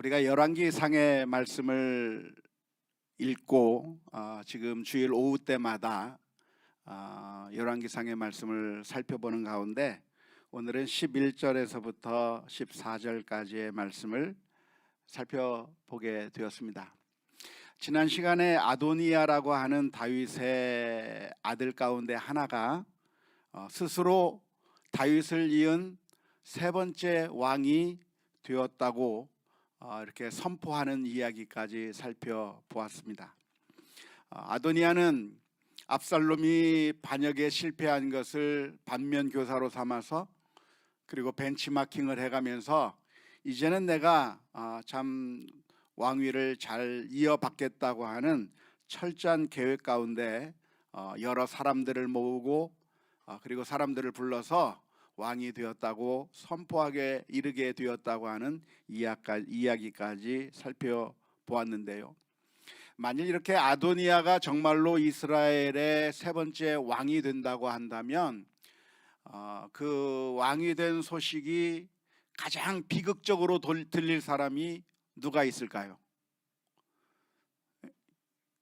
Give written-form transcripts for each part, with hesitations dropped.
우리가 열왕기상의 말씀을 읽고 지금 주일 오후 때마다 열왕기상의 말씀을 살펴보는 가운데 오늘은 11절에서부터 14절까지의 말씀을 살펴보게 되었습니다. 지난 시간에 아도니아라고 하는 다윗의 아들 가운데 하나가 스스로 다윗을 이은 세 번째 왕이 되었다고 이렇게 선포하는 이야기까지 살펴보았습니다. 아도니아는 압살롬이 반역에 실패한 것을 반면교사로 삼아서 그리고 벤치마킹을 해가면서 이제는 내가 참 왕위를 잘 이어받겠다고 하는 철저한 계획 가운데 여러 사람들을 모으고 그리고 사람들을 불러서 왕이 되었다고 선포하게 이르게 되었다고 하는 이야기까지 살펴보았는데요. 만일 이렇게 아도니아가 정말로 이스라엘의 세 번째 왕이 된다고 한다면 그 왕이 된 소식이 가장 비극적으로 들릴 사람이 누가 있을까요?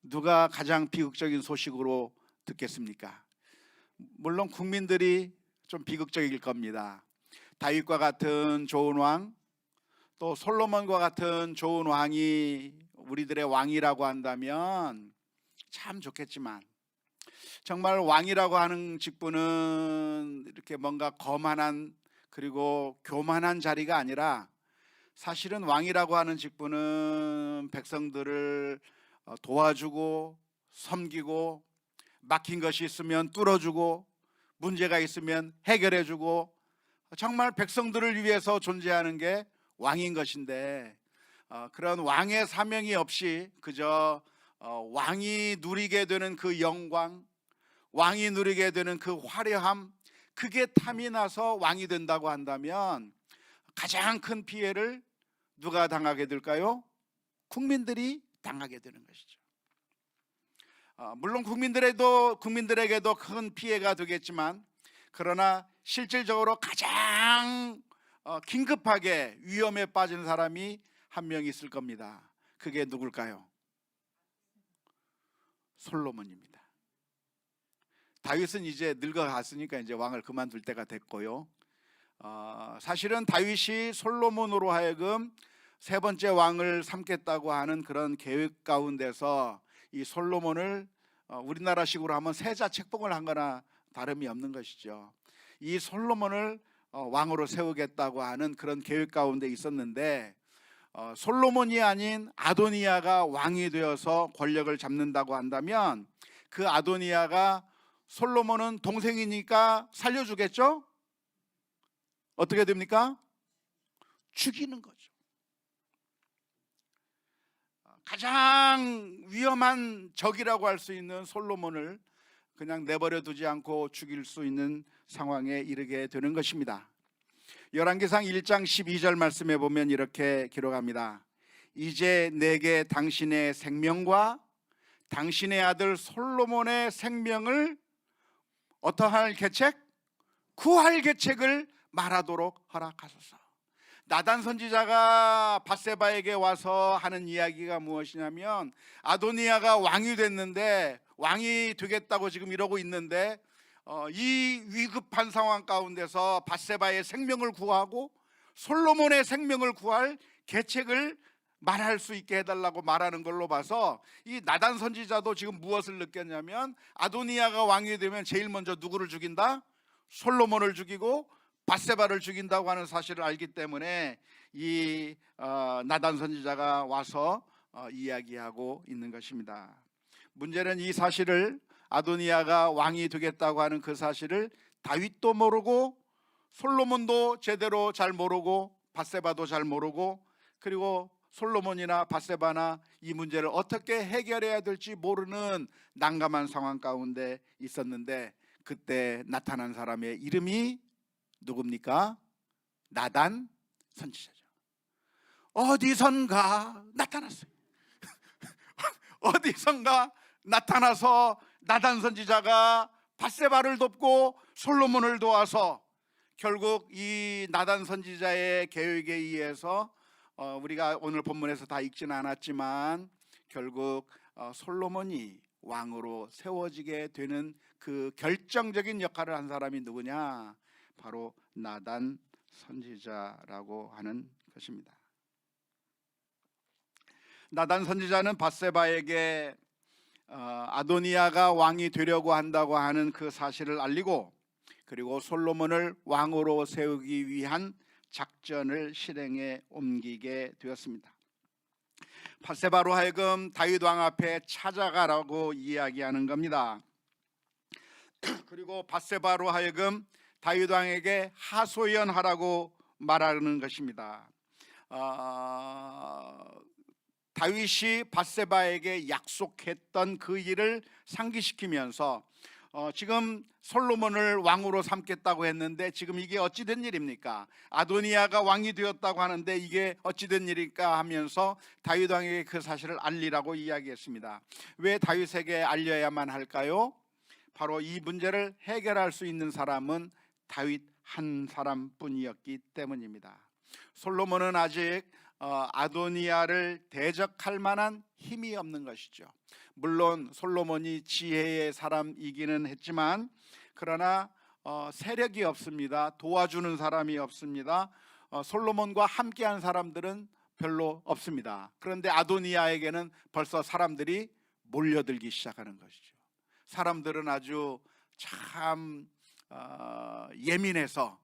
누가 가장 비극적인 소식으로 듣겠습니까? 물론 국민들이 좀 비극적일 겁니다. 다윗과 같은 좋은 왕, 또 솔로몬과 같은 좋은 왕이 우리들의 왕이라고 한다면 참 좋겠지만, 정말 왕이라고 하는 직분은 이렇게 뭔가 거만한 그리고 교만한 자리가 아니라, 사실은 왕이라고 하는 직분은 백성들을 도와주고 섬기고, 막힌 것이 있으면 뚫어주고, 문제가 있으면 해결해주고, 정말 백성들을 위해서 존재하는 게 왕인 것인데, 그런 왕의 사명이 없이 그저 왕이 누리게 되는 그 영광, 왕이 누리게 되는 그 화려함, 그게 탐이 나서 왕이 된다고 한다면 가장 큰 피해를 누가 당하게 될까요? 국민들이 당하게 되는 것이죠. 물론 국민들에게도 큰 피해가 되겠지만, 그러나 실질적으로 가장 긴급하게 위험에 빠진 사람이 한 명 있을 겁니다. 그게 누굴까요? 솔로몬입니다. 다윗은 이제 늙어갔으니까 이제 왕을 그만둘 때가 됐고요. 사실은 다윗이 솔로몬으로 하여금 세 번째 왕을 삼겠다고 하는 그런 계획 가운데서 이 솔로몬을 우리나라식으로 하면 세자 책봉을 한 거나 다름이 없는 것이죠. 이 솔로몬을 왕으로 세우겠다고 하는 그런 계획 가운데 있었는데, 솔로몬이 아닌 아도니아가 왕이 되어서 권력을 잡는다고 한다면, 그 아도니아가 솔로몬은 동생이니까 살려주겠죠? 어떻게 됩니까? 죽이는 거죠. 가장 위험한 적이라고 할 수 있는 솔로몬을 그냥 내버려 두지 않고 죽일 수 있는 상황에 이르게 되는 것입니다. 열왕기상 1장 12절 말씀에 보면 이렇게 기록합니다. 이제 내게 당신의 생명과 당신의 아들 솔로몬의 생명을 어떠할 계책? 구할 계책을 말하도록 허락하소서. 나단 선지자가 밧세바에게 와서 하는 이야기가 무엇이냐면, 아도니아가 왕이 됐는데, 왕이 되겠다고 지금 이러고 있는데, 이 위급한 상황 가운데서 밧세바의 생명을 구하고 솔로몬의 생명을 구할 계책을 말할 수 있게 해달라고 말하는 걸로 봐서, 이 나단 선지자도 지금 무엇을 느꼈냐면, 아도니아가 왕이 되면 제일 먼저 누구를 죽인다? 솔로몬을 죽이고 밧세바를 죽인다고 하는 사실을 알기 때문에 이 나단 선지자가 와서 이야기하고 있는 것입니다. 문제는 이 사실을, 아도니아가 왕이 되겠다고 하는 그 사실을 다윗도 모르고 솔로몬도 제대로 잘 모르고 밧세바도 잘 모르고, 그리고 솔로몬이나 밧세바나 이 문제를 어떻게 해결해야 될지 모르는 난감한 상황 가운데 있었는데, 그때 나타난 사람의 이름이 누굽니까? 나단 선지자죠. 어디선가 나타났어요. 어디선가 나타나서 나단 선지자가 밧세바를 돕고 솔로몬을 도와서 결국 이 나단 선지자의 계획에 의해서 우리가 오늘 본문에서 다 읽지는 않았지만 결국 솔로몬이 왕으로 세워지게 되는 그 결정적인 역할을 한 사람이 누구냐? 바로 나단 선지자라고 하는 것입니다. 나단 선지자는 밧세바에게 아도니아가 왕이 되려고 한다고 하는 그 사실을 알리고, 그리고 솔로몬을 왕으로 세우기 위한 작전을 실행에 옮기게 되었습니다. 밧세바로 하여금 다윗 왕 앞에 찾아가라고 이야기하는 겁니다. 그리고 밧세바로 하여금 다윗 왕에게 하소연하라고 말하는 것입니다. 다윗이 밧세바에게 약속했던 그 일을 상기시키면서 지금 솔로몬을 왕으로 삼겠다고 했는데 지금 이게 어찌 된 일입니까? 아도니아가 왕이 되었다고 하는데 이게 어찌 된 일일까 하면서 다윗 왕에게 그 사실을 알리라고 이야기했습니다. 왜 다윗에게 알려야만 할까요? 바로 이 문제를 해결할 수 있는 사람은 다윗 한 사람뿐이었기 때문입니다. 솔로몬은 아직 아도니아를 대적할 만한 힘이 없는 것이죠. 물론 솔로몬이 지혜의 사람이기는 했지만 그러나 세력이 없습니다. 도와주는 사람이 없습니다. 솔로몬과 함께한 사람들은 별로 없습니다. 그런데 아도니아에게는 벌써 사람들이 몰려들기 시작하는 것이죠. 사람들은 아주 참 예민해서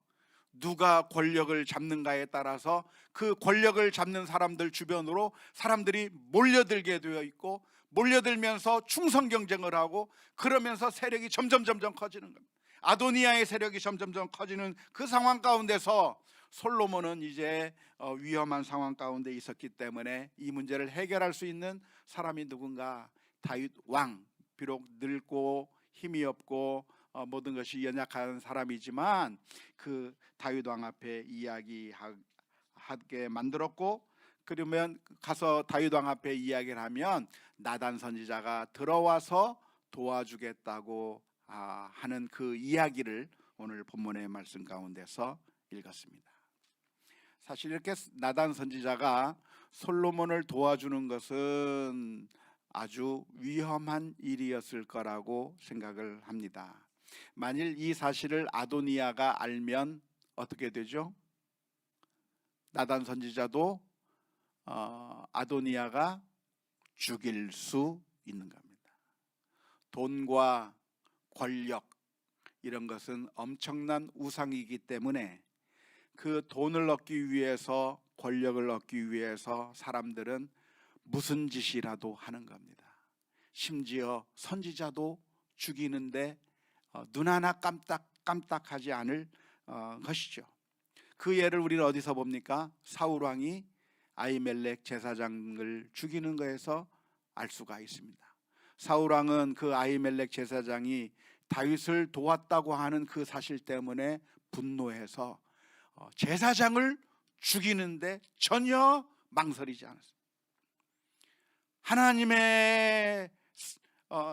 누가 권력을 잡는가에 따라서 그 권력을 잡는 사람들 주변으로 사람들이 몰려들게 되어 있고, 몰려들면서 충성 경쟁을 하고, 그러면서 세력이 점점 커지는 겁니다. 아도니아의 세력이 점점 커지는 그 상황 가운데서 솔로몬은 이제 위험한 상황 가운데 있었기 때문에 이 문제를 해결할 수 있는 사람이 누군가? 다윗 왕. 비록 늙고 힘이 없고 모든 것이 연약한 사람이지만 그 다윗 왕 앞에 이야기하게 만들었고, 그러면 가서 다윗 왕 앞에 이야기를 하면 나단 선지자가 들어와서 도와주겠다고 하는 그 이야기를 오늘 본문의 말씀 가운데서 읽었습니다. 사실 이렇게 나단 선지자가 솔로몬을 도와주는 것은 아주 위험한 일이었을 거라고 생각을 합니다. 만일 이 사실을 아도니아가 알면 어떻게 되죠? 나단 선지자도 아도니아가 죽일 수 있는 겁니다. 돈과 권력 이런 것은 엄청난 우상이기 때문에 그 돈을 얻기 위해서, 권력을 얻기 위해서 사람들은 무슨 짓이라도 하는 겁니다. 심지어 선지자도 죽이는데 눈 하나 깜짝하지 않을 것이죠. 그 예를 우리는 어디서 봅니까? 사울 왕이 아히멜렉 제사장을 죽이는 거에서 알 수가 있습니다. 사울 왕은 그 아히멜렉 제사장이 다윗을 도왔다고 하는 그 사실 때문에 분노해서 제사장을 죽이는데 전혀 망설이지 않았습니다. 하나님의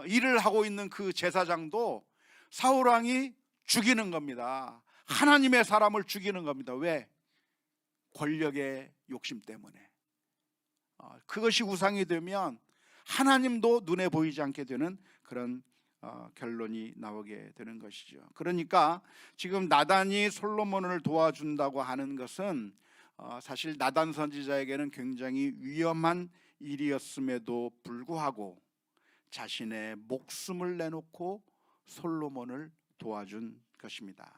일을 하고 있는 그 제사장도 사울 왕이 죽이는 겁니다. 하나님의 사람을 죽이는 겁니다. 왜? 권력의 욕심 때문에. 그것이 우상이 되면 하나님도 눈에 보이지 않게 되는 그런 결론이 나오게 되는 것이죠. 그러니까 지금 나단이 솔로몬을 도와준다고 하는 것은 사실 나단 선지자에게는 굉장히 위험한 일이었음에도 불구하고 자신의 목숨을 내놓고 솔로몬을 도와준 것입니다.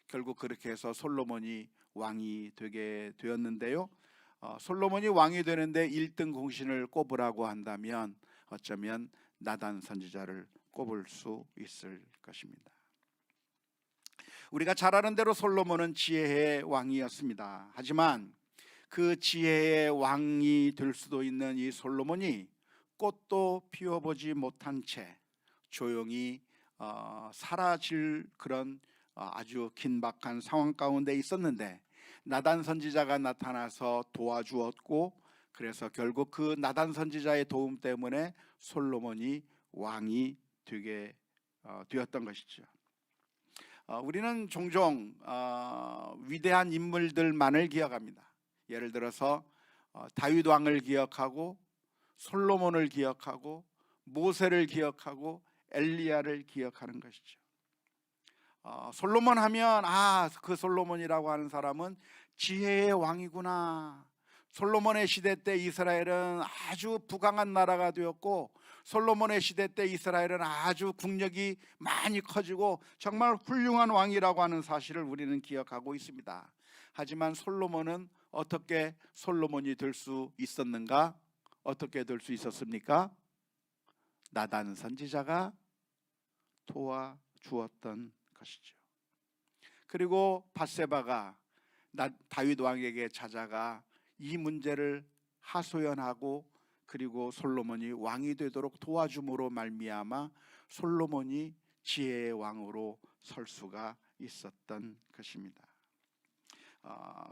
결국 그렇게 해서 솔로몬이 왕이 되게 되었는데요. 솔로몬이 왕이 되는데 1등 공신을 꼽으라고 한다면 어쩌면 나단 선지자를 꼽을 수 있을 것입니다. 우리가 잘 아는 대로 솔로몬은 지혜의 왕이었습니다. 하지만 그 지혜의 왕이 될 수도 있는 이 솔로몬이 꽃도 피워보지 못한 채 조용히 사라질 그런 아주 긴박한 상황 가운데 있었는데 나단 선지자가 나타나서 도와주었고, 그래서 결국 그 나단 선지자의 도움 때문에 솔로몬이 왕이 되게 되었던 것이죠. 우리는 종종 위대한 인물들만을 기억합니다. 예를 들어서 다윗 왕을 기억하고 솔로몬을 기억하고 모세를 기억하고 엘리야를 기억하는 것이죠. 솔로몬 하면 그 솔로몬이라고 하는 사람은 지혜의 왕이구나. 솔로몬의 시대 때 이스라엘은 아주 부강한 나라가 되었고, 솔로몬의 시대 때 이스라엘은 아주 국력이 많이 커지고 정말 훌륭한 왕이라고 하는 사실을 우리는 기억하고 있습니다. 하지만 솔로몬은 어떻게 솔로몬이 될 수 있었는가? 어떻게 될 수 있었습니까? 나단 선지자가 도와주었던 것이죠. 그리고 밧세바가 다윗 왕에게 찾아가 이 문제를 하소연하고, 그리고 솔로몬이 왕이 되도록 도와줌으로 말미암아 솔로몬이 지혜의 왕으로 설 수가 있었던 것입니다.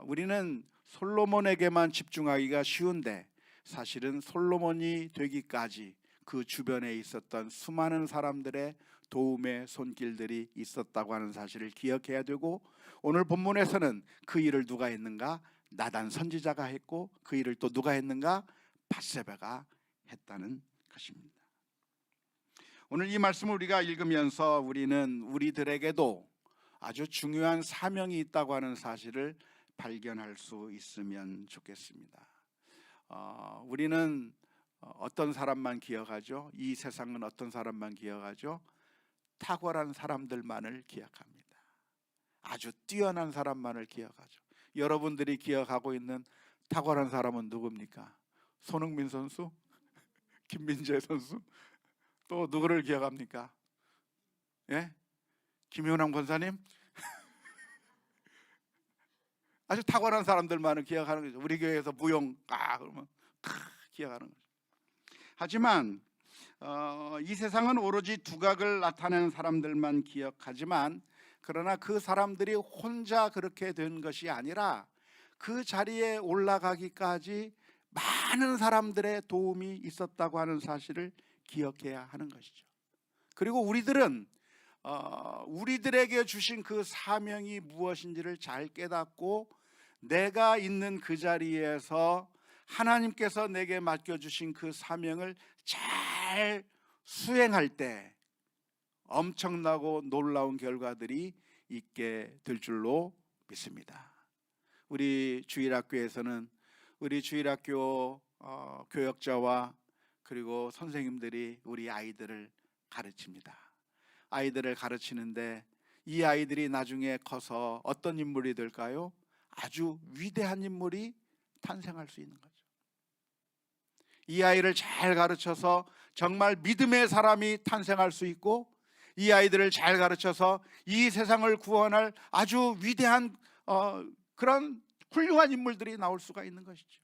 우리는 솔로몬에게만 집중하기가 쉬운데, 사실은 솔로몬이 되기까지 그 주변에 있었던 수많은 사람들의 도움의 손길들이 있었다고 하는 사실을 기억해야 되고, 오늘 본문에서는 그 일을 누가 했는가? 나단 선지자가 했고, 그 일을 또 누가 했는가? 밧세바가 했다는 것입니다. 오늘 이 말씀을 우리가 읽으면서 우리는 우리들에게도 아주 중요한 사명이 있다고 하는 사실을 발견할 수 있으면 좋겠습니다. 우리는 어떤 사람만 기억하죠? 이 세상은 어떤 사람만 기억하죠? 탁월한 사람들만을 기억합니다. 아주 뛰어난 사람만을 기억하죠. 여러분들이 기억하고 있는 탁월한 사람은 누굽니까? 손흥민 선수? 김민재 선수? 또 누구를 기억합니까? 예? 김효남 권사님? 아주 탁월한 사람들만을 기억하는 거죠. 우리 교회에서 무용 그러면 기억하는 거죠. 하지만 이 세상은 오로지 두각을 나타내는 사람들만 기억하지만, 그러나 그 사람들이 혼자 그렇게 된 것이 아니라 그 자리에 올라가기까지 많은 사람들의 도움이 있었다고 하는 사실을 기억해야 하는 것이죠. 그리고 우리들은 우리들에게 주신 그 사명이 무엇인지를 잘 깨닫고, 내가 있는 그 자리에서 하나님께서 내게 맡겨주신 그 사명을 잘 수행할 때 엄청나고 놀라운 결과들이 있게 될 줄로 믿습니다. 우리 주일학교에서는 우리 주일학교 교역자와 그리고 선생님들이 우리 아이들을 가르칩니다. 아이들을 가르치는데 이 아이들이 나중에 커서 어떤 인물이 될까요? 아주 위대한 인물이 탄생할 수 있는 거죠. 이 아이를 잘 가르쳐서 정말 믿음의 사람이 탄생할 수 있고, 이 아이들을 잘 가르쳐서 이 세상을 구원할 아주 위대한 그런 훌륭한 인물들이 나올 수가 있는 것이죠.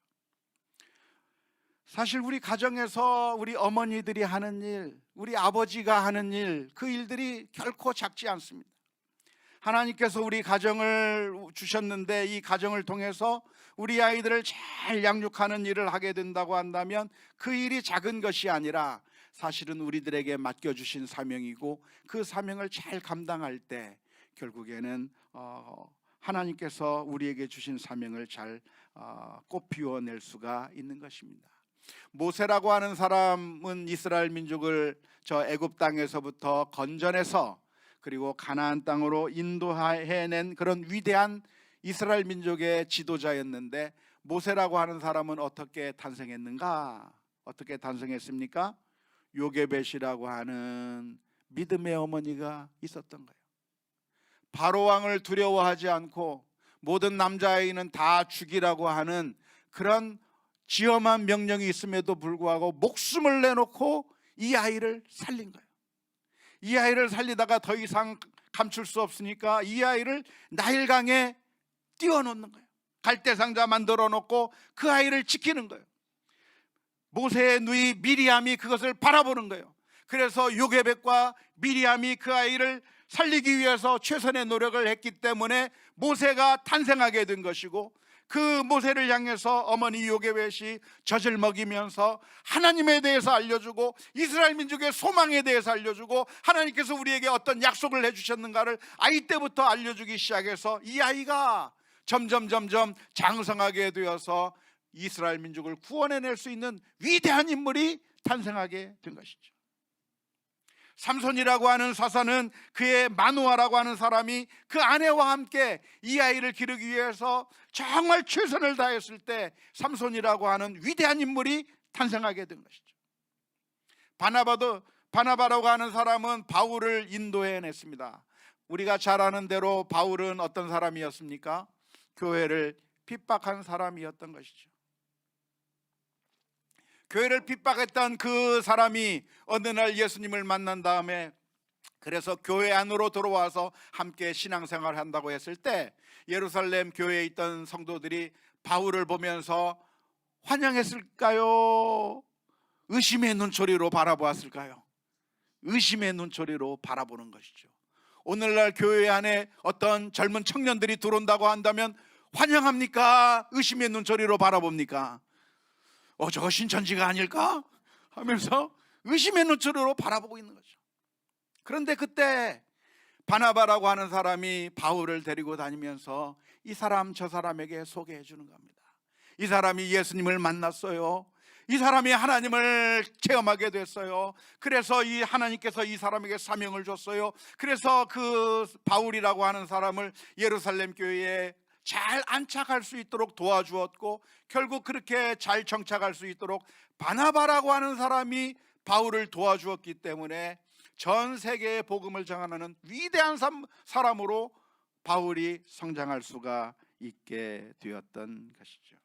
사실 우리 가정에서 우리 어머니들이 하는 일, 우리 아버지가 하는 일, 그 일들이 결코 작지 않습니다. 하나님께서 우리 가정을 주셨는데, 이 가정을 통해서 우리 아이들을 잘 양육하는 일을 하게 된다고 한다면 그 일이 작은 것이 아니라 사실은 우리들에게 맡겨주신 사명이고, 그 사명을 잘 감당할 때 결국에는 하나님께서 우리에게 주신 사명을 잘 꽃피워낼 수가 있는 것입니다. 모세라고 하는 사람은 이스라엘 민족을 저 애굽 땅에서부터 건져내서 그리고 가나안 땅으로 인도해낸 그런 위대한 이스라엘 민족의 지도자였는데, 모세라고 하는 사람은 어떻게 탄생했는가? 어떻게 탄생했습니까? 요게벳이라고 하는 믿음의 어머니가 있었던 거예요. 바로 왕을 두려워하지 않고 모든 남자아이는 다 죽이라고 하는 그런 지엄한 명령이 있음에도 불구하고 목숨을 내놓고 이 아이를 살린 거예요. 이 아이를 살리다가 더 이상 감출 수 없으니까 이 아이를 나일강에 띄워놓는 거예요. 갈대상자 만들어 놓고 그 아이를 지키는 거예요. 모세의 누이 미리암이 그것을 바라보는 거예요. 그래서 요게벳과 미리암이 그 아이를 살리기 위해서 최선의 노력을 했기 때문에 모세가 탄생하게 된 것이고, 그 모세를 향해서 어머니 요게벳이 젖을 먹이면서 하나님에 대해서 알려주고, 이스라엘 민족의 소망에 대해서 알려주고, 하나님께서 우리에게 어떤 약속을 해주셨는가를 아이 때부터 알려주기 시작해서 이 아이가 점점 장성하게 되어서 이스라엘 민족을 구원해낼 수 있는 위대한 인물이 탄생하게 된 것이죠. 삼손이라고 하는 사사는 그의 마누아라고 하는 사람이 그 아내와 함께 이 아이를 기르기 위해서 정말 최선을 다했을 때 삼손이라고 하는 위대한 인물이 탄생하게 된 것이죠. 바나바라고 하는 사람은 바울을 인도해냈습니다. 우리가 잘 아는 대로 바울은 어떤 사람이었습니까? 교회를 핍박한 사람이었던 것이죠. 교회를 핍박했던 그 사람이 어느 날 예수님을 만난 다음에 그래서 교회 안으로 들어와서 함께 신앙생활을 한다고 했을 때 예루살렘 교회에 있던 성도들이 바울을 보면서 환영했을까요? 의심의 눈초리로 바라보았을까요? 의심의 눈초리로 바라보는 것이죠. 오늘날 교회 안에 어떤 젊은 청년들이 들어온다고 한다면 환영합니까? 의심의 눈초리로 바라봅니까? 저거 신천지가 아닐까? 하면서 의심의 눈초리로 바라보고 있는 거죠. 그런데 그때 바나바라고 하는 사람이 바울을 데리고 다니면서 이 사람 저 사람에게 소개해 주는 겁니다. 이 사람이 예수님을 만났어요. 이 사람이 하나님을 체험하게 됐어요. 그래서 이 하나님께서 이 사람에게 사명을 줬어요. 그래서 그 바울이라고 하는 사람을 예루살렘 교회에 잘 안착할 수 있도록 도와주었고, 결국 그렇게 잘 정착할 수 있도록 바나바라고 하는 사람이 바울을 도와주었기 때문에 전 세계의 복음을 전하는 위대한 사람으로 바울이 성장할 수가 있게 되었던 것이죠.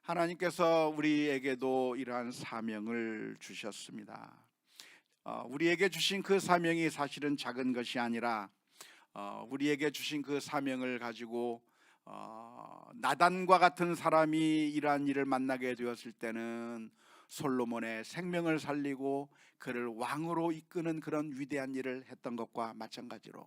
하나님께서 우리에게도 이러한 사명을 주셨습니다. 우리에게 주신 그 사명이 사실은 작은 것이 아니라 우리에게 주신 그 사명을 가지고 나단과 같은 사람이 이러한 일을 만나게 되었을 때는 솔로몬의 생명을 살리고 그를 왕으로 이끄는 그런 위대한 일을 했던 것과 마찬가지로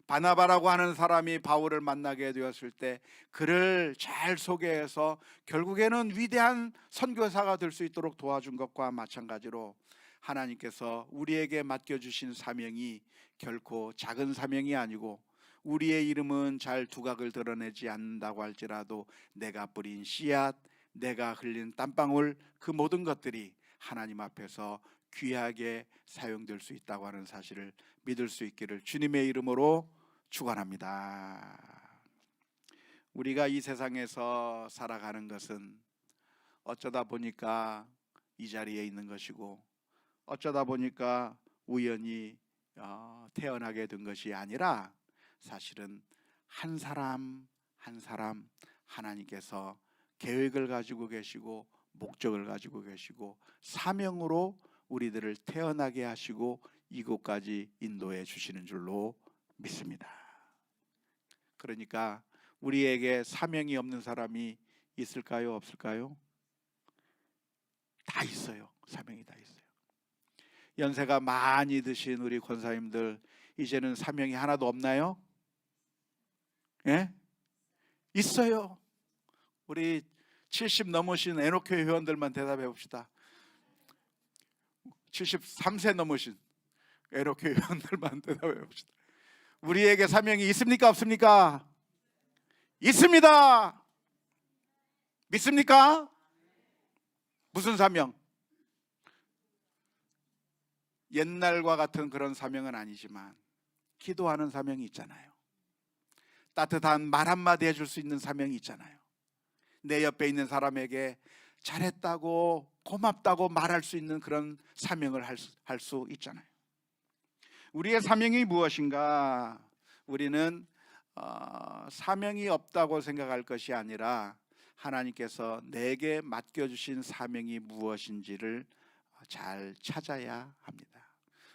바나바라고 하는 사람이 바울을 만나게 되었을 때 그를 잘 소개해서 결국에는 위대한 선교사가 될 수 있도록 도와준 것과 마찬가지로 하나님께서 우리에게 맡겨주신 사명이 결코 작은 사명이 아니고, 우리의 이름은 잘 두각을 드러내지 않는다고 할지라도 내가 뿌린 씨앗, 내가 흘린 땀방울, 그 모든 것들이 하나님 앞에서 귀하게 사용될 수 있다고 하는 사실을 믿을 수 있기를 주님의 이름으로 축원합니다. 우리가 이 세상에서 살아가는 것은 어쩌다 보니까 이 자리에 있는 것이고, 어쩌다 보니까 우연히 태어나게 된 것이 아니라 사실은 한 사람 한 사람 하나님께서 계획을 가지고 계시고 목적을 가지고 계시고 사명으로 우리들을 태어나게 하시고 이곳까지 인도해 주시는 줄로 믿습니다. 그러니까 우리에게 사명이 없는 사람이 있을까요? 없을까요? 다 있어요. 사명이 다 있어요. 연세가 많이 드신 우리 권사님들 이제는 사명이 하나도 없나요? 예? 있어요. 우리 70 넘으신 애녹회 회원들만 대답해 봅시다. 73세 넘으신 애녹회 회원들만 대답해 봅시다. 우리에게 사명이 있습니까? 없습니까? 있습니다. 믿습니까? 무슨 사명? 옛날과 같은 그런 사명은 아니지만 기도하는 사명이 있잖아요. 따뜻한 말 한마디 해줄 수 있는 사명이 있잖아요. 내 옆에 있는 사람에게 잘했다고 고맙다고 말할 수 있는 그런 사명을 할 수 있잖아요. 우리의 사명이 무엇인가? 우리는 사명이 없다고 생각할 것이 아니라 하나님께서 내게 맡겨주신 사명이 무엇인지를 잘 찾아야 합니다.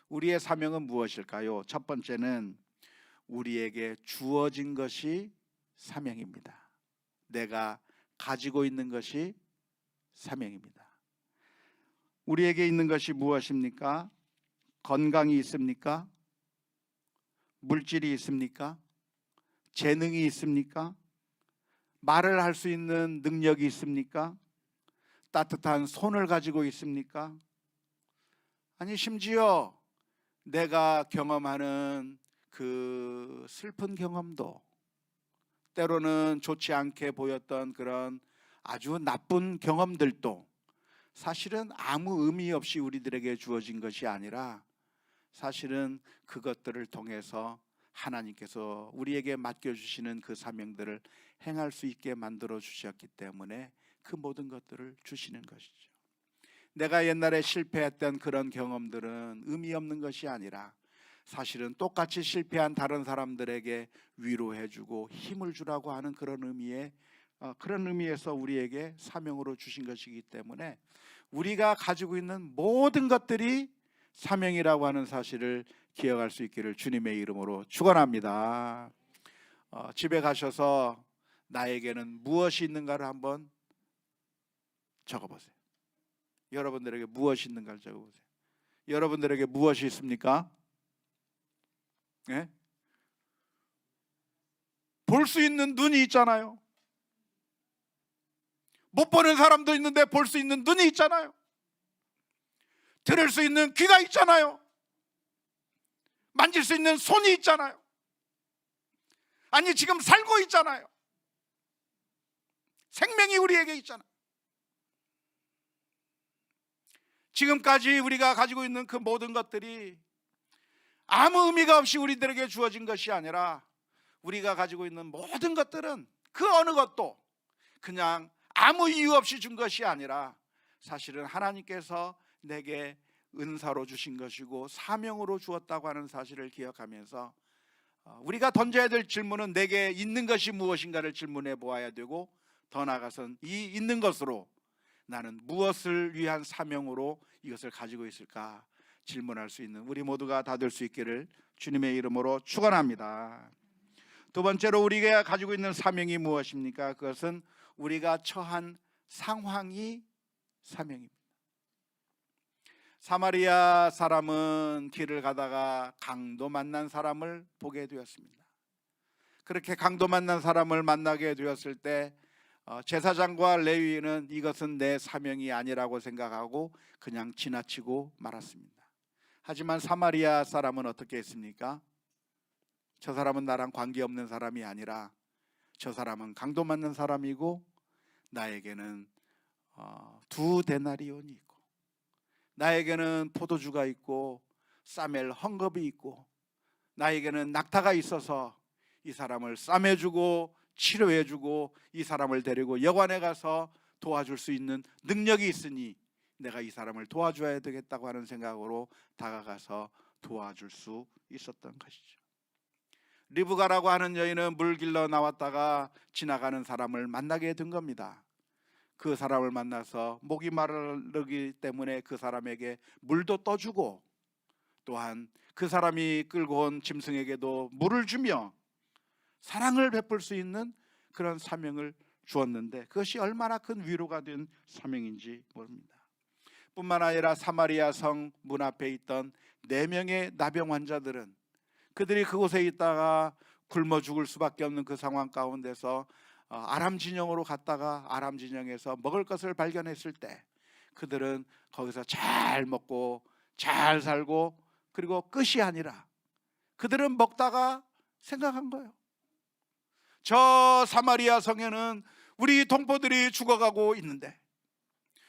우리의 사명은 무엇일까요? 첫 번째는 우리에게 주어진 것이 사명입니다. 내가 가지고 있는 것이 사명입니다. 우리에게 있는 것이 무엇입니까? 건강이 있습니까? 물질이 있습니까? 재능이 있습니까? 말을 할 수 있는 능력이 있습니까? 따뜻한 손을 가지고 있습니까? 아니 심지어 내가 경험하는 그 슬픈 경험도, 때로는 좋지 않게 보였던 그런 아주 나쁜 경험들도 사실은 아무 의미 없이 우리들에게 주어진 것이 아니라 사실은 그것들을 통해서 하나님께서 우리에게 맡겨주시는 그 사명들을 행할 수 있게 만들어 주셨기 때문에 그 모든 것들을 주시는 것이죠. 내가 옛날에 실패했던 그런 경험들은 의미 없는 것이 아니라 사실은 똑같이 실패한 다른 사람들에게 위로해주고 힘을 주라고 하는 그런 의미에서 우리에게 사명으로 주신 것이기 때문에 우리가 가지고 있는 모든 것들이 사명이라고 하는 사실을 기억할 수 있기를 주님의 이름으로 축원합니다. 집에 가셔서 나에게는 무엇이 있는가를 한번 적어보세요. 여러분들에게 무엇이 있는가를 적어보세요. 여러분들에게 무엇이 있습니까? 예? 볼 수 있는 눈이 있잖아요. 못 보는 사람도 있는데 볼 수 있는 눈이 있잖아요. 들을 수 있는 귀가 있잖아요. 만질 수 있는 손이 있잖아요. 아니, 지금 살고 있잖아요. 생명이 우리에게 있잖아요. 지금까지 우리가 가지고 있는 그 모든 것들이 아무 의미가 없이 우리들에게 주어진 것이 아니라 우리가 가지고 있는 모든 것들은 그 어느 것도 그냥 아무 이유 없이 준 것이 아니라 사실은 하나님께서 내게 은사로 주신 것이고 사명으로 주었다고 하는 사실을 기억하면서 우리가 던져야 될 질문은 내게 있는 것이 무엇인가를 질문해 보아야 되고, 더 나아가서는 이 있는 것으로 나는 무엇을 위한 사명으로 이것을 가지고 있을까 질문할 수 있는 우리 모두가 다 될 수 있기를 주님의 이름으로 축원합니다. 두 번째로 우리가 가지고 있는 사명이 무엇입니까? 그것은 우리가 처한 상황이 사명입니다. 사마리아 사람은 길을 가다가 강도 만난 사람을 보게 되었습니다. 그렇게 강도 만난 사람을 만나게 되었을 때 제사장과 레위인은 이것은 내 사명이 아니라고 생각하고 그냥 지나치고 말았습니다. 하지만 사마리아 사람은 어떻게 했습니까? 저 사람은 나랑 관계없는 사람이 아니라 저 사람은 강도 맞는 사람이고 나에게는 2데나리온이 있고 나에게는 포도주가 있고 싸맬 헝겊이 있고 나에게는 낙타가 있어서 이 사람을 싸매주고 치료해주고 이 사람을 데리고 여관에 가서 도와줄 수 있는 능력이 있으니 내가 이 사람을 도와줘야 되겠다고 하는 생각으로 다가가서 도와줄 수 있었던 것이죠. 리브가라고 하는 여인은 물 길러 나왔다가 지나가는 사람을 만나게 된 겁니다. 그 사람을 만나서 목이 마르기 때문에 그 사람에게 물도 떠주고 또한 그 사람이 끌고 온 짐승에게도 물을 주며 사랑을 베풀 수 있는 그런 사명을 주었는데 그것이 얼마나 큰 위로가 된 사명인지 모릅니다. 뿐만 아니라 사마리아 성 문 앞에 있던 4명의 나병 환자들은 그들이 그곳에 있다가 굶어 죽을 수밖에 없는 그 상황 가운데서 아람 진영으로 갔다가 아람 진영에서 먹을 것을 발견했을 때 그들은 거기서 잘 먹고 잘 살고 그리고 끝이 아니라 그들은 먹다가 생각한 거예요. 저 사마리아 성에는 우리 동포들이 죽어가고 있는데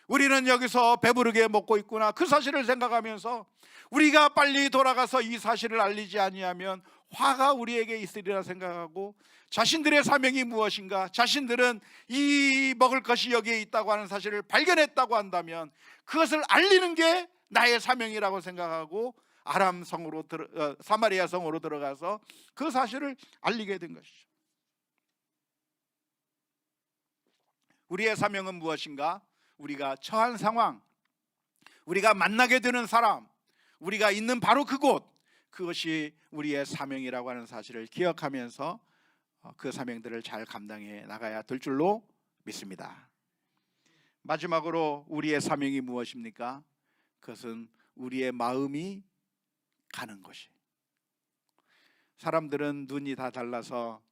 우리는 여기서 배부르게 먹고 있구나. 그 사실을 생각하면서 우리가 빨리 돌아가서 이 사실을 알리지 아니하면 화가 우리에게 있으리라 생각하고 자신들의 사명이 무엇인가, 자신들은 이 먹을 것이 여기에 있다고 하는 사실을 발견했다고 한다면 그것을 알리는 게 나의 사명이라고 생각하고 아람 성으로 사마리아 성으로 들어가서 그 사실을 알리게 된 것이죠. 우리의 사명은 무엇인가? 우리가 처한 상황, 우리가 만나게 되는 사람, 우리가 있는 바로 그곳, 그것이 우리의 사명이라고 하는 사실을 기억하면서 그 사명들을 잘 감당해 나가야 될 줄로 믿습니다. 마지막으로 우리의 사명이 무엇입니까? 그것은 우리의 마음이 가는 곳이. 사람들은 눈이 다 달라서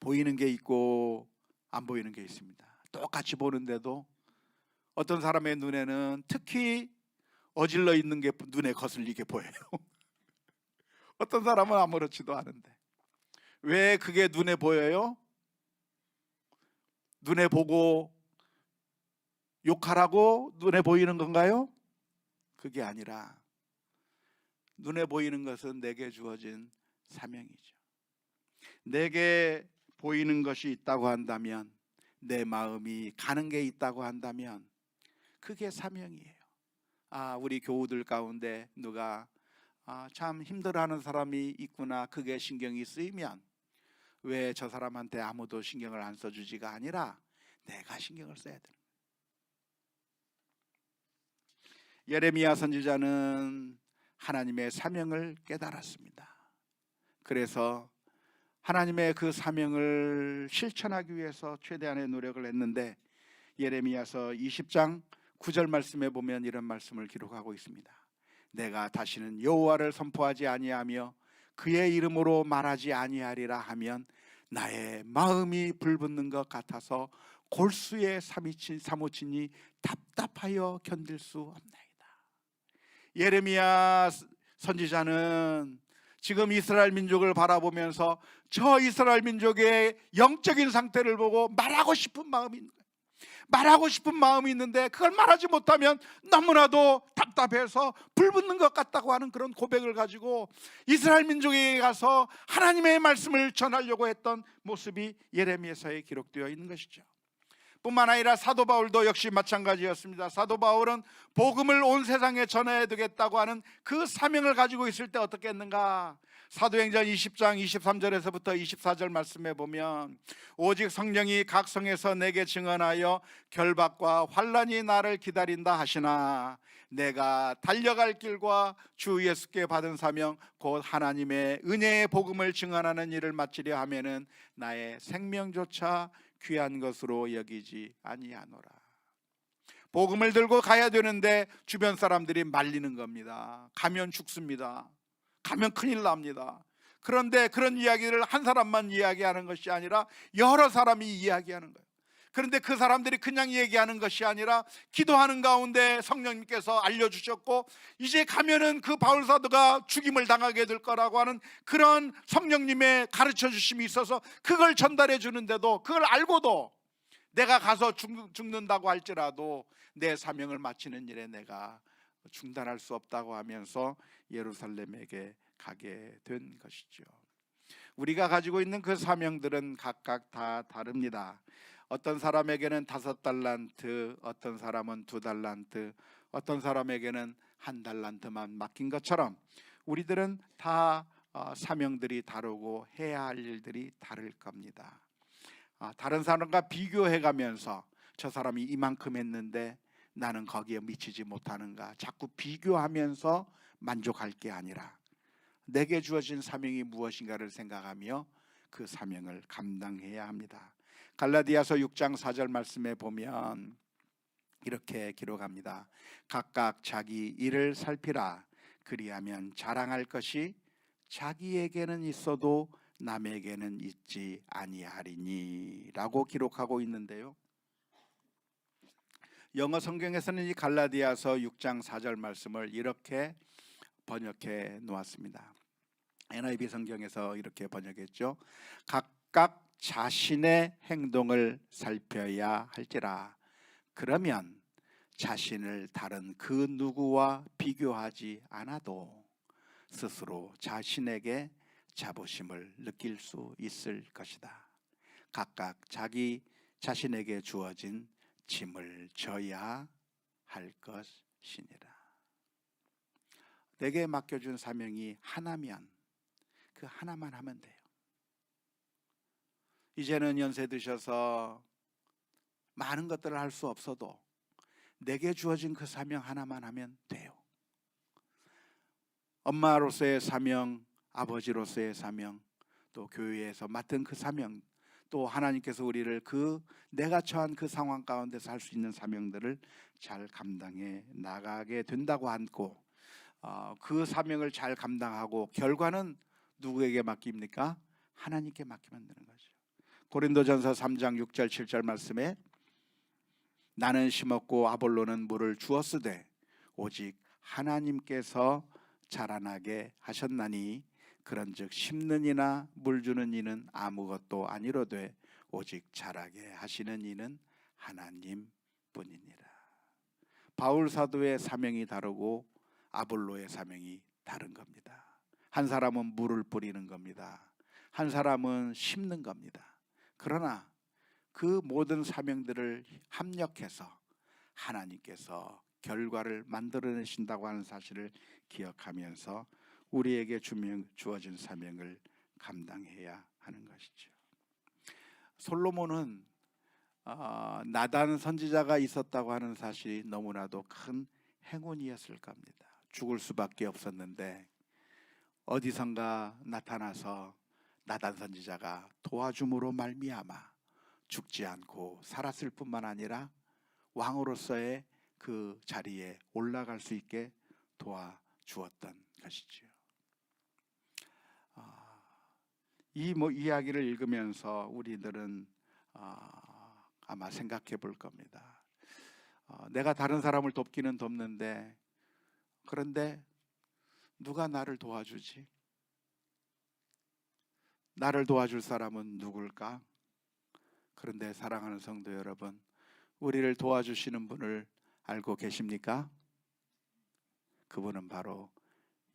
보이는 게 있고 안 보이는 게 있습니다. 똑같이 보는데도 어떤 사람의 눈에는 특히 어질러 있는 게 눈에 거슬리게 보여요. 어떤 사람은 아무렇지도 않은데 왜 그게 눈에 보여요? 눈에 보고 욕하라고 눈에 보이는 건가요? 그게 아니라 눈에 보이는 것은 내게 주어진 사명이죠. 내게 보이는 것이 있다고 한다면, 내 마음이 가는 게 있다고 한다면 그게 사명이에요. 우리 교우들 가운데 누가 참 힘들어하는 사람이 있구나, 그게 신경이 쓰이면 왜 저 사람한테 아무도 신경을 안 써주지가 아니라 내가 신경을 써야 돼요. 예레미야 선지자는 하나님의 사명을 깨달았습니다. 그래서 하나님의 그 사명을 실천하기 위해서 최대한의 노력을 했는데, 예레미야서 20장 9절 말씀에 보면 이런 말씀을 기록하고 있습니다. 내가 다시는 여호와를 선포하지 아니하며 그의 이름으로 말하지 아니하리라 하면 나의 마음이 불붙는 것 같아서 골수에 사무치니 답답하여 견딜 수 없나이다. 예레미야 선지자는 지금 이스라엘 민족을 바라보면서 저 이스라엘 민족의 영적인 상태를 보고 말하고 싶은 마음이 있는 거예요. 말하고 싶은 마음이 있는데 그걸 말하지 못하면 너무나도 답답해서 불붙는 것 같다고 하는 그런 고백을 가지고 이스라엘 민족에게 가서 하나님의 말씀을 전하려고 했던 모습이 예레미야서에 기록되어 있는 것이죠. 뿐만 아니라 사도 바울도 역시 마찬가지였습니다. 사도 바울은 복음을 온 세상에 전해야 되겠다고 하는 그 사명을 가지고 있을 때 어떻게 했는가? 사도행전 20장 23절에서부터 24절 말씀에 보면 오직 성령이 각 성에서 내게 증언하여 결박과 환난이 나를 기다린다 하시나 내가 달려갈 길과 주 예수께 받은 사명 곧 하나님의 은혜의 복음을 증언하는 일을 마치려 하면은 나의 생명조차 귀한 것으로 여기지 아니하노라. 복음을 들고 가야 되는데 주변 사람들이 말리는 겁니다. 가면 죽습니다. 가면 큰일 납니다. 그런데 그런 이야기를 한 사람만 이야기하는 것이 아니라 여러 사람이 이야기하는 거예요. 그런데 그 사람들이 그냥 얘기하는 것이 아니라 기도하는 가운데 성령님께서 알려주셨고 이제 가면은 그 바울 사도가 죽임을 당하게 될 거라고 하는 그런 성령님의 가르쳐 주심이 있어서 그걸 전달해 주는데도, 그걸 알고도 내가 가서 죽는다고 할지라도 내 사명을 마치는 일에 내가 중단할 수 없다고 하면서 예루살렘에게 가게 된 것이죠. 우리가 가지고 있는 그 사명들은 각각 다 다릅니다. 어떤 사람에게는 5달란트, 어떤 사람은 2달란트, 어떤 사람에게는 1달란트만 맡긴 것처럼 우리들은 다 사명들이 다르고 해야 할 일들이 다를 겁니다. 다른 사람과 비교해가면서 저 사람이 이만큼 했는데 나는 거기에 미치지 못하는가, 자꾸 비교하면서 만족할 게 아니라 내게 주어진 사명이 무엇인가를 생각하며 그 사명을 감당해야 합니다. 갈라디아서 6장 4절 말씀에 보면 이렇게 기록합니다. 각각 자기 일을 살피라. 그리하면 자랑할 것이 자기에게는 있어도 남에게는 있지 아니하리니 라고 기록하고 있는데요, 영어 성경에서는 이 갈라디아서 6장 4절 말씀을 이렇게 번역해 놓았습니다. NIV 성경에서 이렇게 번역했죠. 각각 자신의 행동을 살펴야 할지라. 그러면 자신을 다른 그 누구와 비교하지 않아도 스스로 자신에게 자부심을 느낄 수 있을 것이다. 각각 자기 자신에게 주어진 짐을 져야 할 것이니라. 내게 맡겨준 사명이 하나면 그 하나만 하면 돼요. 이제는 연세 드셔서 많은 것들을 할 수 없어도 내게 주어진 그 사명 하나만 하면 돼요. 엄마로서의 사명, 아버지로서의 사명, 또 교회에서 맡은 그 사명, 또 하나님께서 우리를 내가 처한 그 상황 가운데서 할 수 있는 사명들을 잘 감당해 나가게 된다고 안고 그 사명을 잘 감당하고 결과는 누구에게 맡깁니까? 하나님께 맡기면 되는 거죠. 고린도전서 3장 6절 7절 말씀에 나는 심었고 아볼로는 물을 주었으되 오직 하나님께서 자라나게 하셨나니 그런즉 심는 이나 물 주는 이는 아무것도 아니로되 오직 자라게 하시는 이는 하나님뿐이니라. 바울 사도의 사명이 다르고 아볼로의 사명이 다른 겁니다. 한 사람은 물을 뿌리는 겁니다. 한 사람은 심는 겁니다. 그러나 그 모든 사명들을 합력해서 하나님께서 결과를 만들어내신다고 하는 사실을 기억하면서 우리에게 주어진 사명을 감당해야 하는 것이죠. 솔로몬은 나단 선지자가 있었다고 하는 사실이 너무나도 큰 행운이었을 겁니다. 죽을 수밖에 없었는데 어디선가 나타나서 나단 선지자가 도와줌으로 말미암아 죽지 않고 살았을 뿐만 아니라 왕으로서의 그 자리에 올라갈 수 있게 도와주었던 것이죠. 이 이야기를 읽으면서 우리들은 아마 생각해 볼 겁니다. 내가 다른 사람을 돕기는 돕는데, 그런데 누가 나를 도와주지? 나를 도와줄 사람은 누굴까? 그런데 사랑하는 성도 여러분, 우리를 도와주시는 분을 알고 계십니까? 그분은 바로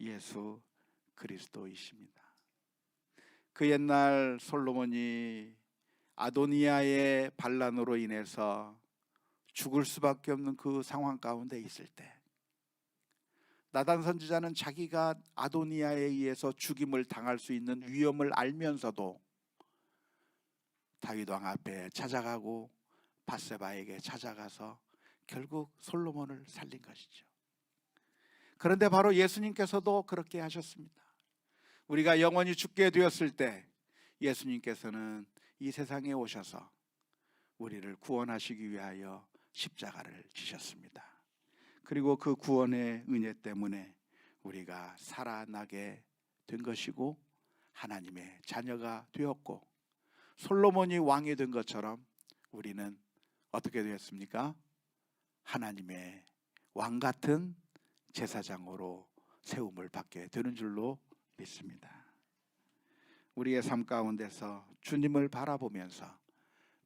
예수 그리스도이십니다. 그 옛날 솔로몬이 아도니아의 반란으로 인해서 죽을 수밖에 없는 그 상황 가운데 있을 때, 나단 선지자는 자기가 아도니아에 의해서 죽임을 당할 수 있는 위험을 알면서도 다윗 왕 앞에 찾아가고 밧세바에게 찾아가서 결국 솔로몬을 살린 것이죠. 그런데 바로 예수님께서도 그렇게 하셨습니다. 우리가 영원히 죽게 되었을 때 예수님께서는 이 세상에 오셔서 우리를 구원하시기 위하여 십자가를 지셨습니다. 그리고 그 구원의 은혜 때문에 우리가 살아나게 된 것이고 하나님의 자녀가 되었고, 솔로몬이 왕이 된 것처럼 우리는 어떻게 되었습니까? 하나님의 왕 같은 제사장으로 세움을 받게 되는 줄로 믿습니다. 우리의 삶 가운데서 주님을 바라보면서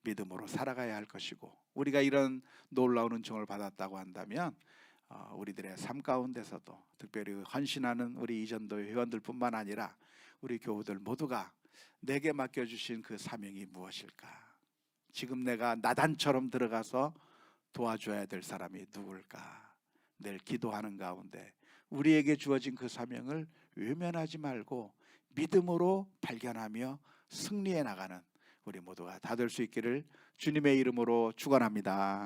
믿음으로 살아가야 할 것이고, 우리가 이런 놀라운 은총을 받았다고 한다면 우리들의 삶 가운데서도 특별히 헌신하는 우리 이전도 회원들뿐만 아니라 우리 교우들 모두가 내게 맡겨주신 그 사명이 무엇일까? 지금 내가 나단처럼 들어가서 도와줘야 될 사람이 누굴까? 늘 기도하는 가운데 우리에게 주어진 그 사명을 외면하지 말고 믿음으로 발견하며 승리해 나가는 우리 모두가 다 될 수 있기를 주님의 이름으로 축원합니다.